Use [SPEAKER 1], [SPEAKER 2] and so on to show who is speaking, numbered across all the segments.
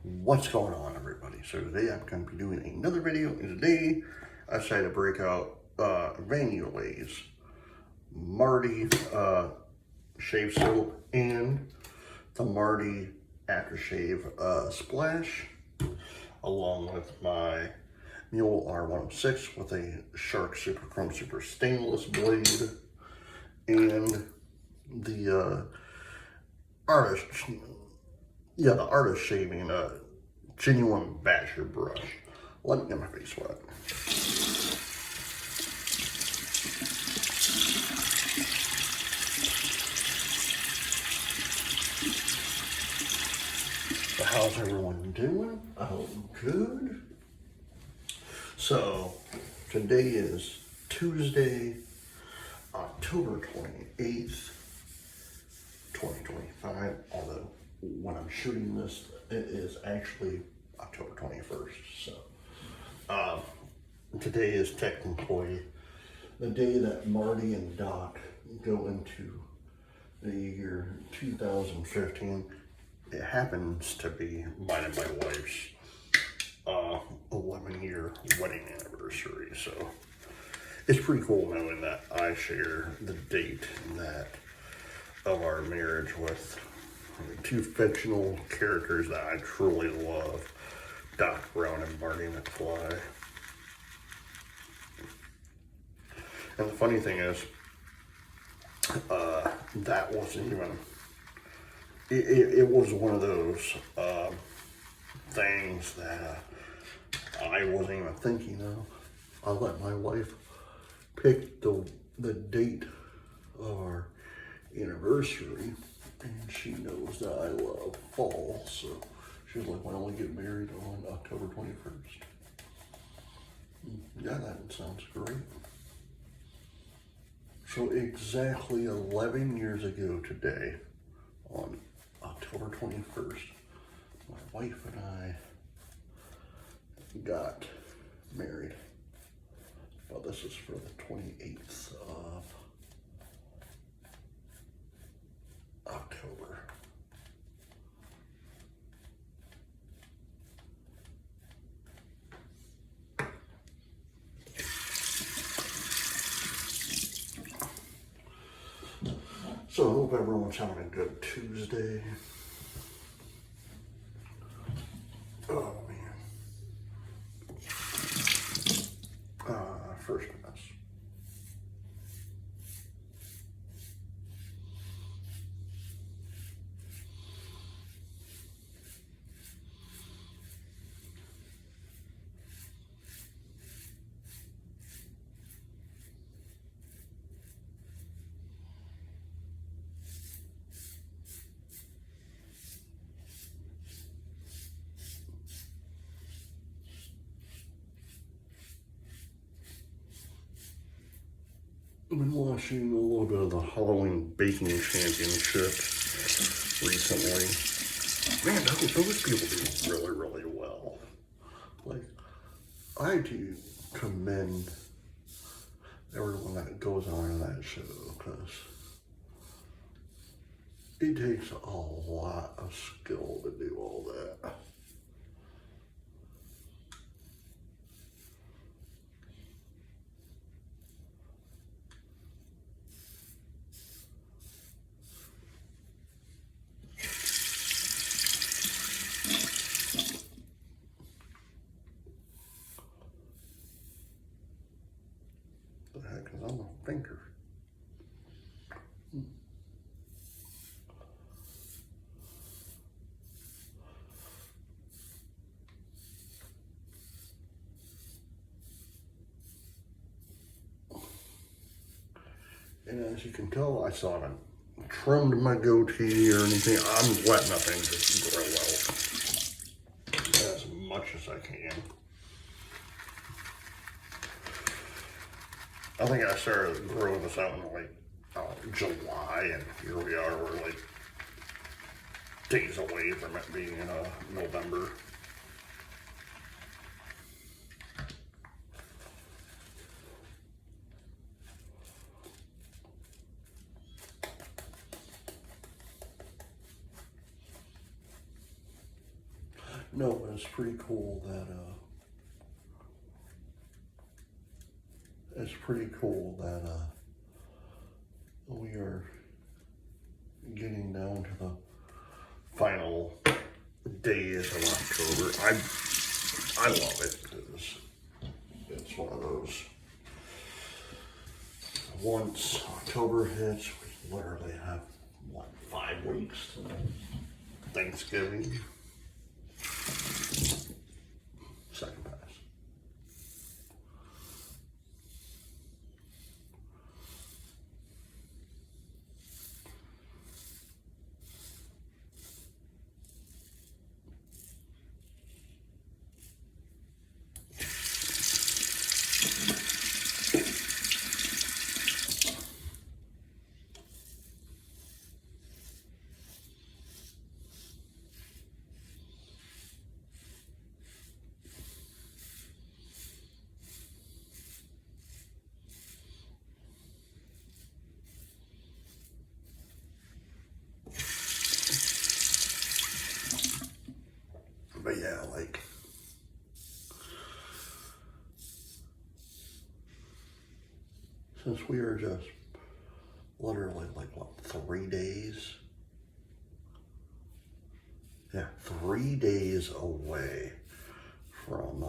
[SPEAKER 1] What's going on, everybody? So today I'm going to be doing another video, and today I decided to break out Yulay's Marty shave soap and the Marty aftershave splash, along with my Mule R106 with a Shark Super Chrome Super Stainless blade, and the the artist shaving genuine basher brush. Let me get my face wet. So how's everyone doing? I hope good. So today is Tuesday, October 28th, 2025, although when I'm shooting this, it is actually October 21st. So today is technically the day that Marty and Doc go into the year 2015. It happens to be mine and my wife's 11-year wedding anniversary. So it's pretty cool knowing that I share the date of our marriage with two fictional characters that I truly love, Doc Brown and Marty McFly. And the funny thing is, that wasn't even, it was one of those things that I wasn't even thinking of. I let my wife pick the date of our anniversary, and she knows that I love fall, so she's like, why don't we get married on October 21st? Yeah, that sounds great. So exactly 11 years ago today, on October 21st, my wife and I got married. Well, this is for the 28th of October. So I hope everyone's having a good Tuesday. Oh man. First mess. I've been watching a little bit of the Halloween Baking Championship recently. Man, those people do really, really well. Like, I do commend everyone that goes on that show, because it takes a lot of skill to do all that. The heck is on my finger? And as you can tell, I still haven't trimmed my goatee or anything. I'm letting that thing just grow out as much as I can. I think I started growing this out in like July, and here we are. We're like days away from it being November. No, but it's pretty cool that we are getting down to the final days of October. I love it because it's one of those. Once October hits, we literally have, what, 5 weeks till Thanksgiving. Second pass. But yeah, like, since we are just literally like, what, 3 days? Yeah, 3 days away from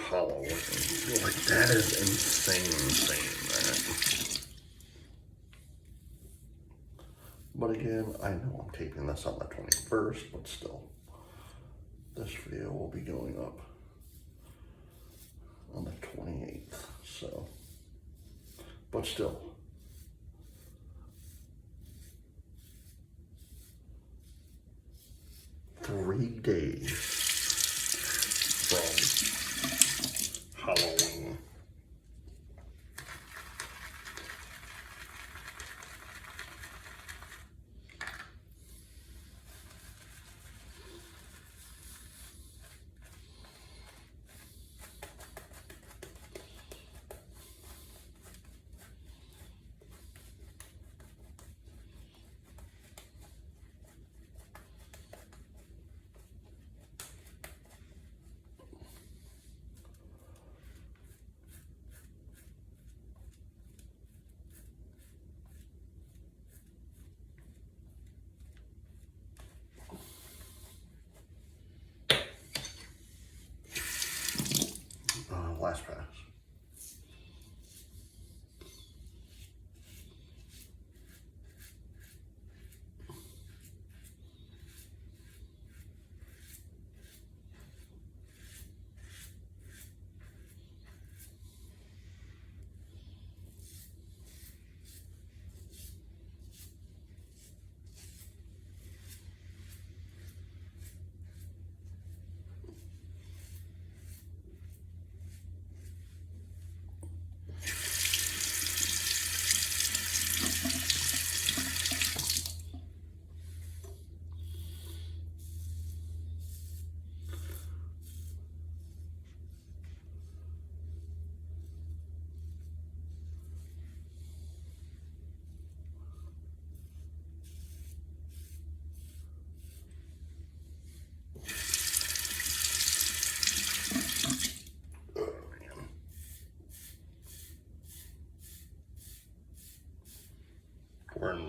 [SPEAKER 1] Halloween. Like, that is insane, man. But again, I know I'm taping this on the 21st, but still, this video will be going up on the 28th, so, but still. Three days from Halloween. Last pass. We're in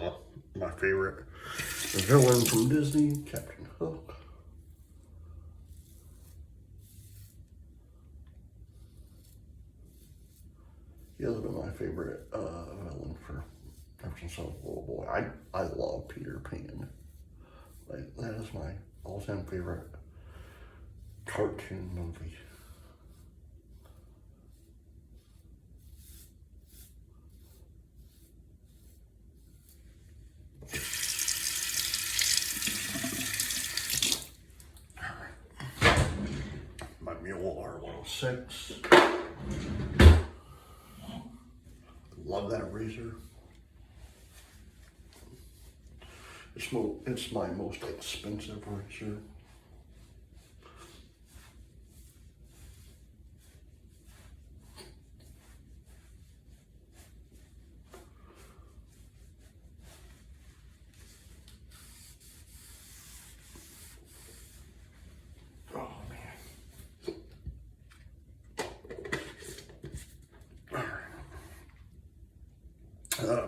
[SPEAKER 1] my favorite villain from Disney, Captain Hook. He has been my favorite villain ever since I was a little boy. I love Peter Pan. Like, that is my all-time favorite cartoon movie. My Mule R106. Love that razor. It's my most expensive razor.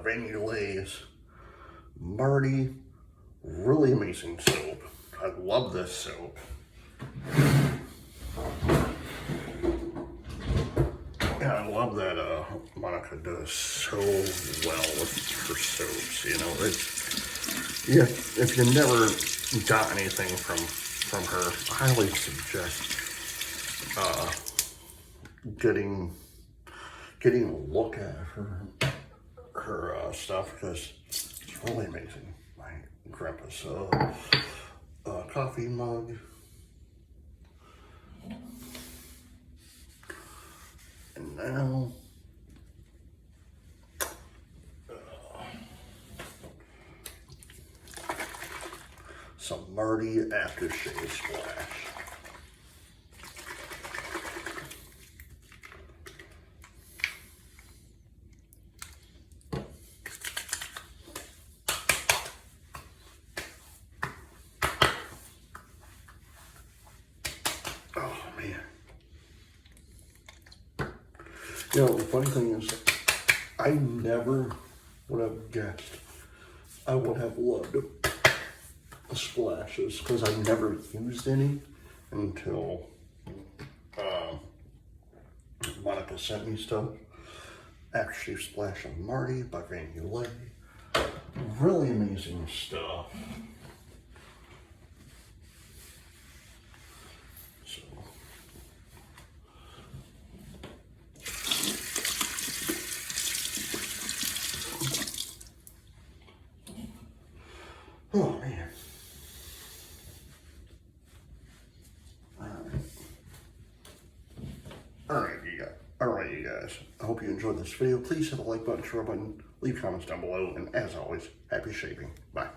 [SPEAKER 1] Van Yulay's Marty. Really amazing soap. I love this soap. And I love that Monica does so well with her soaps. You know, yeah. If you never got anything from her, I highly suggest getting a look at her stuff, because it's really amazing. My grandpa's coffee mug. And now some Marty aftershave splash. Oh man. You know, the funny thing is, I never would have guessed I would have loved splashes, because I never used any until Monica sent me stuff. Aftershave Splash on Marty by Van Yulay. Really amazing stuff. So, oh man. Alright, you guys. I hope you enjoyed this video. Please hit the like button, share button, leave comments down below, and as always, happy shaving. Bye.